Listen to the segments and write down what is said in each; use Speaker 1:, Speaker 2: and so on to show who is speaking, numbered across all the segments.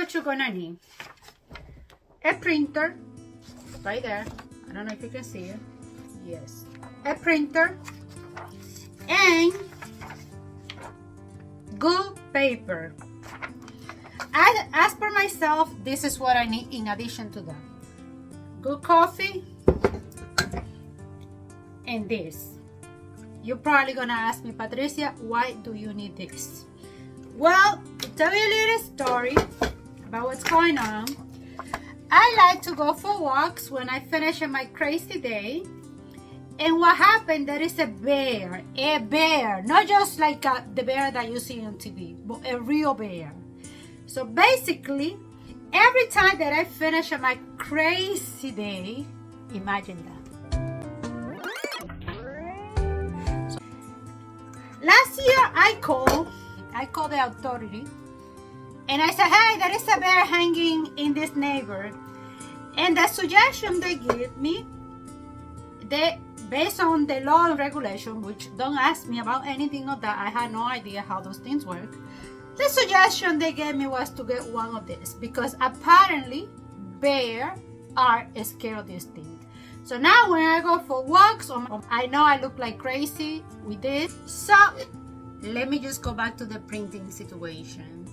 Speaker 1: what you're gonna need. A printer, right there. I don't know if you can see it. Yes. A printer and good paper. As per myself, this is what I need in addition to that. Good coffee and this. You're probably gonna ask me, Patricia, why do you need this? Well, to tell you a little story about what's going on, I like to go for walks when I finish my crazy day. And what happened, there is a bear, not just like the bear that you see on TV, but a real bear. So basically, every time that I finish my crazy day, imagine that. So, last year I called the authority and I said, hey, there is a bear hanging in this neighborhood. And the suggestion they give me, based on the law and regulation, which don't ask me about anything of that, I had no idea how those things work. The suggestion they gave me was to get one of these because apparently bears are scared of this thing. So now when I go for walks, I know I look like crazy with this. So let me just go back to the printing situation.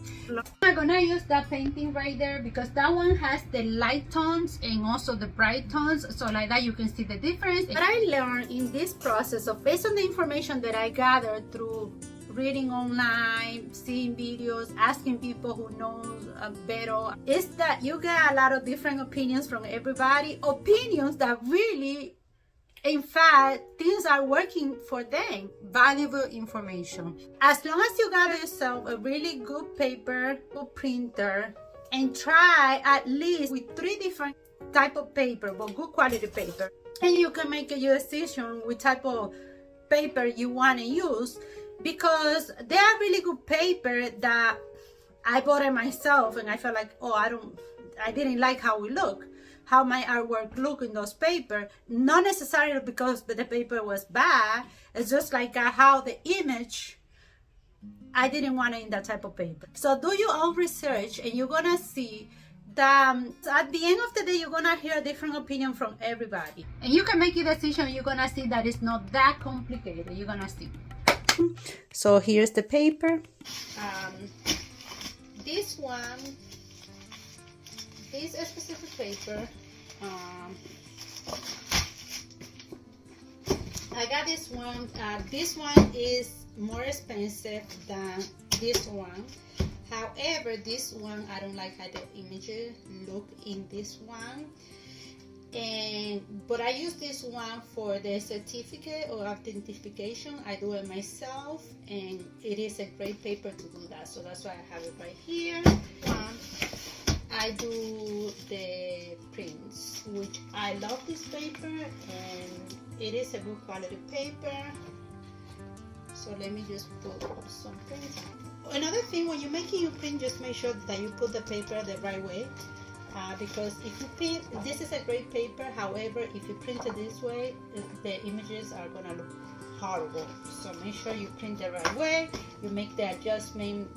Speaker 1: I'm gonna use that painting right there because that one has the light tones and also the bright tones, so like that you can see the difference. What I learned in this process of based on the information that I gathered through reading online, seeing videos, asking people who know better, is that you get a lot of different opinions from everybody, opinions that really, in fact, things are working for them. Valuable information. As long as you got yourself a really good paper, good printer, and try at least with 3 different type of paper, but good quality paper, and you can make your decision with type of paper you want to use, because they are really good paper that I bought it myself, and I felt like, oh, I didn't like how it looked. How my artwork look in those paper, not necessarily because the paper was bad, it's just like how the image, I didn't want it in that type of paper. So do your own research and you're gonna see that at the end of the day, you're gonna hear a different opinion from everybody. And you can make your decision, you're gonna see that it's not that complicated, you're gonna see. So here's the paper. This one, this specific paper, I got this one. This one is more expensive than this one. However, this one, I don't like how the images look in this one. But I use this one for the certificate or authentication. I do it myself, and it is a great paper to do that. So that's why I have it right here. I do the prints, which I love this paper, and it is a good quality paper. So let me just put some prints. Another thing, when you're making your print, just make sure that you put the paper the right way, because if you print, this is a great paper. However, if you print it this way, the images are gonna look horrible. So make sure you print the right way. You make the adjustment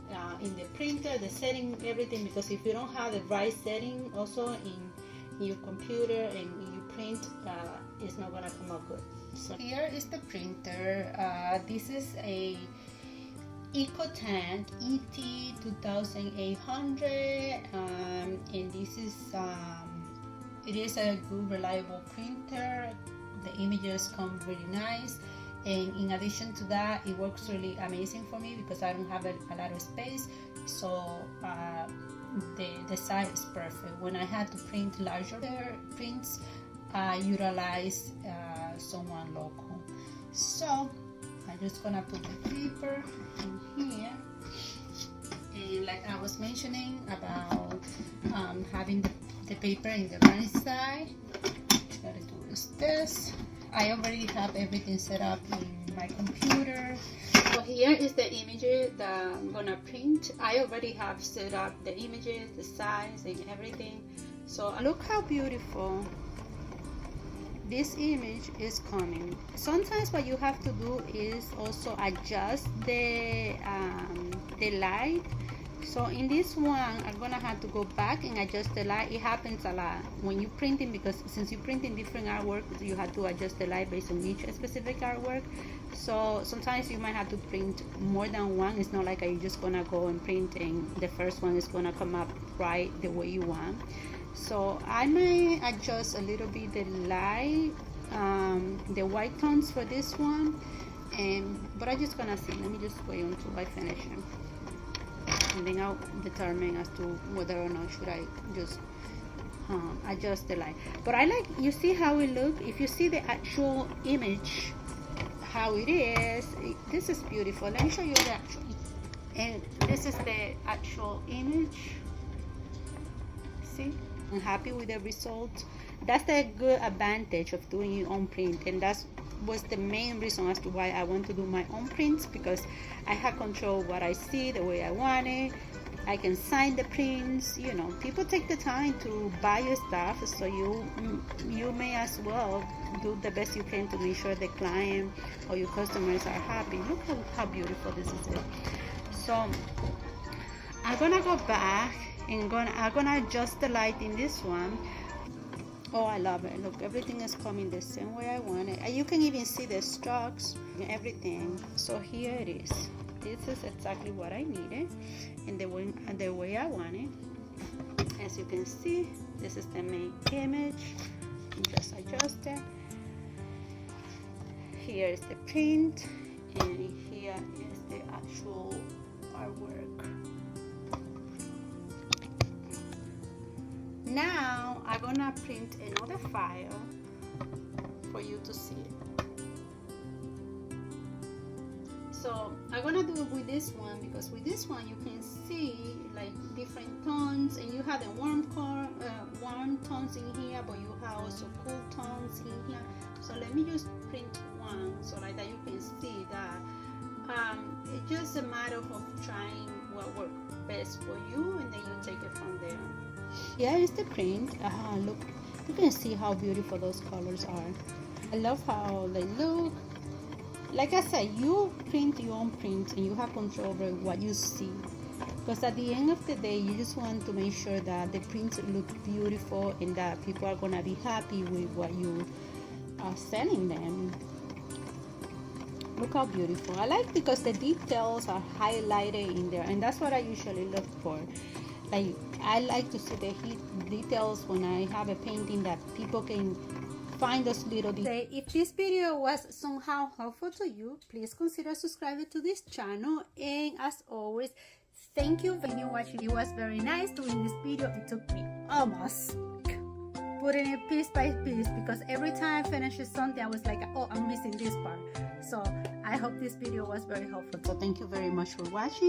Speaker 1: in the printer, the setting, everything, because if you don't have the right setting also in your computer and you print, it's not gonna come out good. So here is the printer. This is a EcoTant ET 2800, and this is it is a good reliable printer. The images come really nice, and in addition to that, it works really amazing for me because I don't have a lot of space, so the size is perfect. When I had to print larger prints, I utilize someone local. So I'm just gonna put the paper in here, and like I was mentioning about having the paper in the right side, what I do is this. I already have everything set up in my computer. So here is the images that I'm gonna print. I already have set up the images, the size and everything. So look how beautiful this image is coming. Sometimes what you have to do is also adjust the light So in this one, I'm gonna have to go back and adjust the light. It happens a lot when you're printing, because since you're printing different artwork, you have to adjust the light based on each specific artwork. So sometimes you might have to print more than one. It's not like you're just gonna go and print and the first one is gonna come up right the way you want. So I might adjust a little bit the light, the white tones for this one, but I'm just gonna see. Let me just wait until I finish them, and then I'll determine as to whether or not should I just adjust the light. But I like, you see how it look. If you see the actual image, how it is, this is beautiful. Let me show you the actual, and this is the actual image. See, I'm happy with the result. That's the good advantage of doing your own print, and that's was the main reason as to why I want to do my own prints, because I have control what I see the way I want it. I can sign the prints. You know, people take the time to buy your stuff, so you may as well do the best you can to make sure the client or your customers are happy. Look how beautiful this is. So I'm gonna go back and I'm gonna adjust the light in this one. Oh, I love it. Look, everything is coming the same way I want it. And you can even see the strokes and everything. So here it is. This is exactly what I needed and the way I want it. As you can see, this is the main image. Just adjust it. Here is the print, and here is the actual artwork. Now I'm gonna print another file for you to see it. So I'm gonna do it with this one, because with this one you can see like different tones, and you have the warm tones in here, but you have also cool tones in here. So let me just print one so like that you can see that it's just a matter of trying what works best for you, and then you take it from there. Here is the print. Look, you can see how beautiful those colors are. I love how they look. Like I said, you print your own print and you have control over what you see, because at the end of the day you just want to make sure that the prints look beautiful and that people are gonna be happy with what you are selling them. Look how beautiful. I like because the details are highlighted in there, and that's what I usually look for. Like, I like to see the details when I have a painting, that people can find those little details. If this video was somehow helpful to you, please consider subscribing to this channel, and as always, thank you for watching. It was very nice doing this video. It took me almost putting it piece by piece, because every time I finished something I was like, oh, I'm missing this part. So I hope this video was very helpful. So thank you very much for watching.